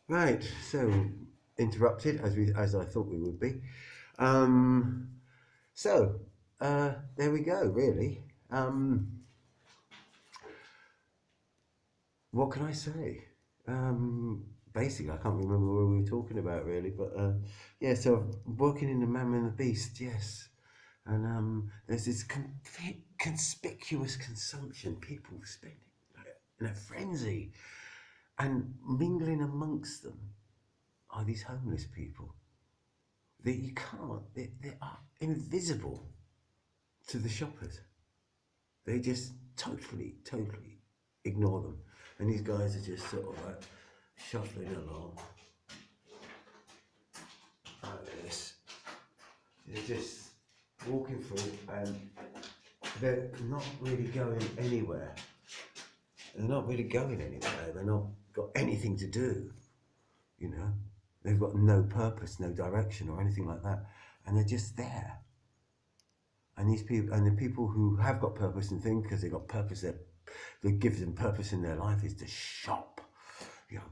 Right, so interrupted as I thought we would be. Um, so there we go. Really, what can I say? Um, Basically, I can't remember what we were talking about really, but yeah. So working in the Man and the Beast, yes, and there's this conspicuous consumption. People spending like, in a frenzy, and mingling amongst them are these homeless people that you can't, they are invisible to the shoppers. They just totally ignore them. And these guys are just sort of like shuffling along like this. They're just walking through and they're not really going anywhere. They're not really going anywhere. They're not got anything to do, you know. They've got no purpose, no direction or anything like that. And they're just there. And these people, and the people who have got purpose and think because they got purpose, that gives them purpose in their life is to shop. You know,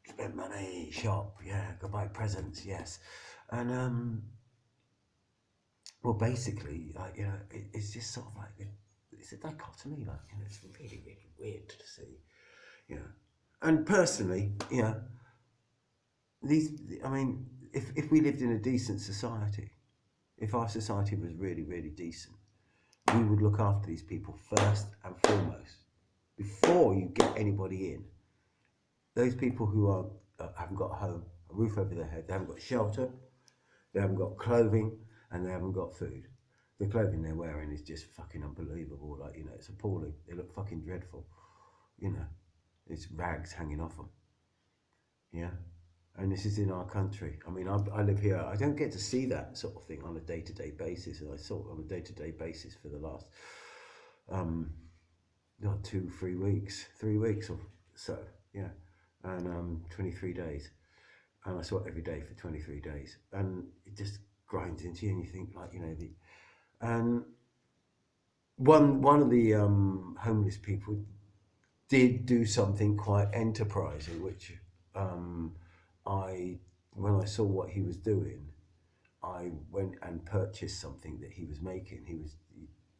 spend money, shop, yeah, go buy presents, yes. And well, basically, like it's just sort of like it's a dichotomy, like it's really weird to see, you know. And personally, these, I mean, if we lived in a decent society, if our society was really decent, we would look after these people first and foremost before you get anybody in. Those people who are haven't got a home, a roof over their head, they haven't got shelter, they haven't got clothing, and they haven't got food. The clothing they're wearing is just fucking unbelievable. Like it's appalling. They look fucking dreadful. You know, it's rags hanging off them. Yeah. And this is in our country. I mean, I live here. I don't get to see that sort of thing on a day-to-day basis, and I saw it on a day-to-day basis for the last um, not 2 3 weeks, 3 weeks or so, yeah, and 23 days, and I saw it every day for 23 days, and it just grinds into you, and you think like and one of the homeless people did do something quite enterprising, which um, I when I saw what he was doing, I went and purchased something that he was making. He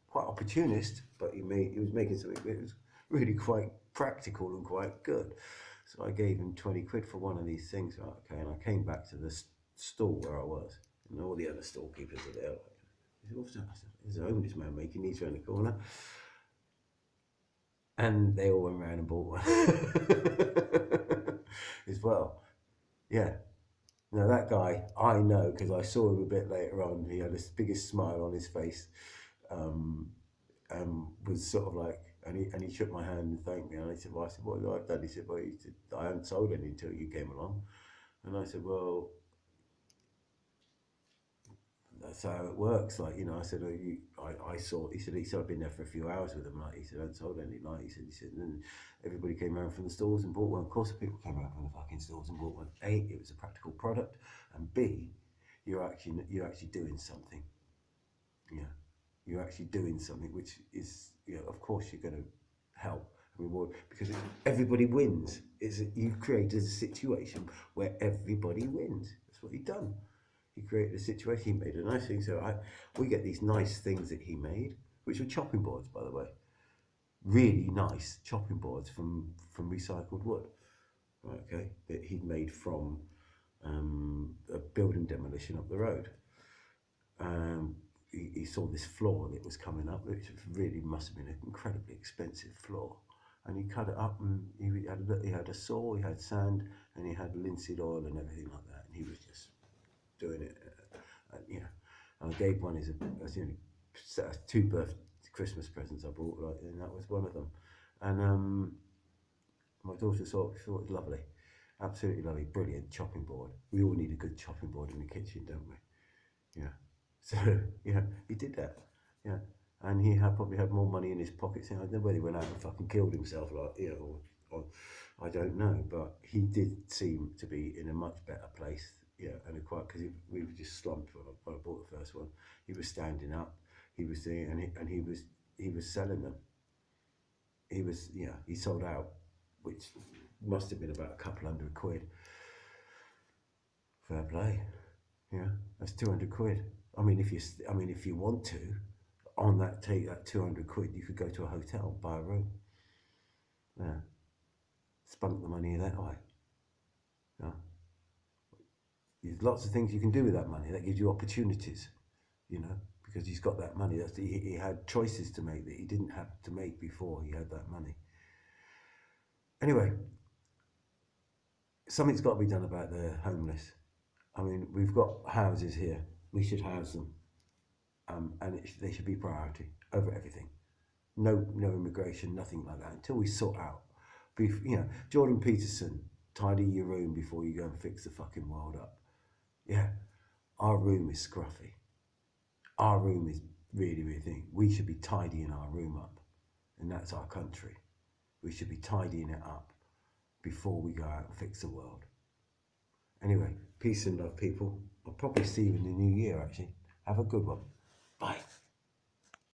quite opportunist, but he was making something that was really quite practical and quite good. So I gave him 20 quid for one of these things. Right, okay, and I came back to the stall where I was, and all the other storekeepers are there. There's a homeless man making these around the corner, and they all went round and bought one as well. Yeah, now that guy, I know because I saw him a bit later on. He had the biggest smile on his face, um, and was sort of like, and he shook my hand and thanked me. And I said, "Well," I said, "What have I done?" He said, "Well," he said, "I haven't sold any until you came along." And I said, "Well, that's how it works." Like I said, I saw. He said I've been there for a few hours with him. Like he said, I haven't sold any. Like he said, and then everybody came around from the stores and bought one. Of course, the people came around from the fucking stores and bought one. A, it was a practical product, and B, you're actually doing something. Yeah, you're actually doing something, which is of course you're going to help and reward because everybody wins. You've created a situation where everybody wins. That's what you've done. He created a situation. He made a nice thing. So we get these nice things that he made, which were chopping boards, by the way. Really nice chopping boards from recycled wood. Right, okay, that he'd made from a building demolition up the road. He saw this floor that was coming up, which really must have been an incredibly expensive floor. And he cut it up, and he had a saw, he had sand, and he had linseed oil and everything like that. And he was just doing it. And I gave one as two birth Christmas presents I bought, like, and that was one of them. And my daughter thought it was lovely, absolutely lovely, brilliant chopping board. We all need a good chopping board in the kitchen, don't we? Yeah. So yeah, he did that. Yeah, and he probably had more money in his pockets. I don't know whether he went out and fucking killed himself, like or I don't know. But he did seem to be in a much better place. Yeah, and quite because we were just slumped when I bought the first one. He was standing up. He was doing, and he was selling them. He sold out, which must have been about a couple hundred quid. Fair play. Yeah, that's 200 quid. If you want to, on that take that 200 quid, you could go to a hotel, buy a room. Yeah, spunk the money that way. Yeah, there's lots of things you can do with that money. That gives you opportunities, because he's got that money. He had choices to make that he didn't have to make before he had that money. Anyway, something's got to be done about the homeless. We've got houses here. We should house them, and they should be priority over everything. No immigration, nothing like that until we sort out. Jordan Peterson, tidy your room before you go and fix the fucking world up. Yeah, our room is scruffy. Our room is really, really thin. We should be tidying our room up, and that's our country. We should be tidying it up before we go out and fix the world. Anyway, peace and love, people. I'll probably see you in the new year, actually. Have a good one. Bye.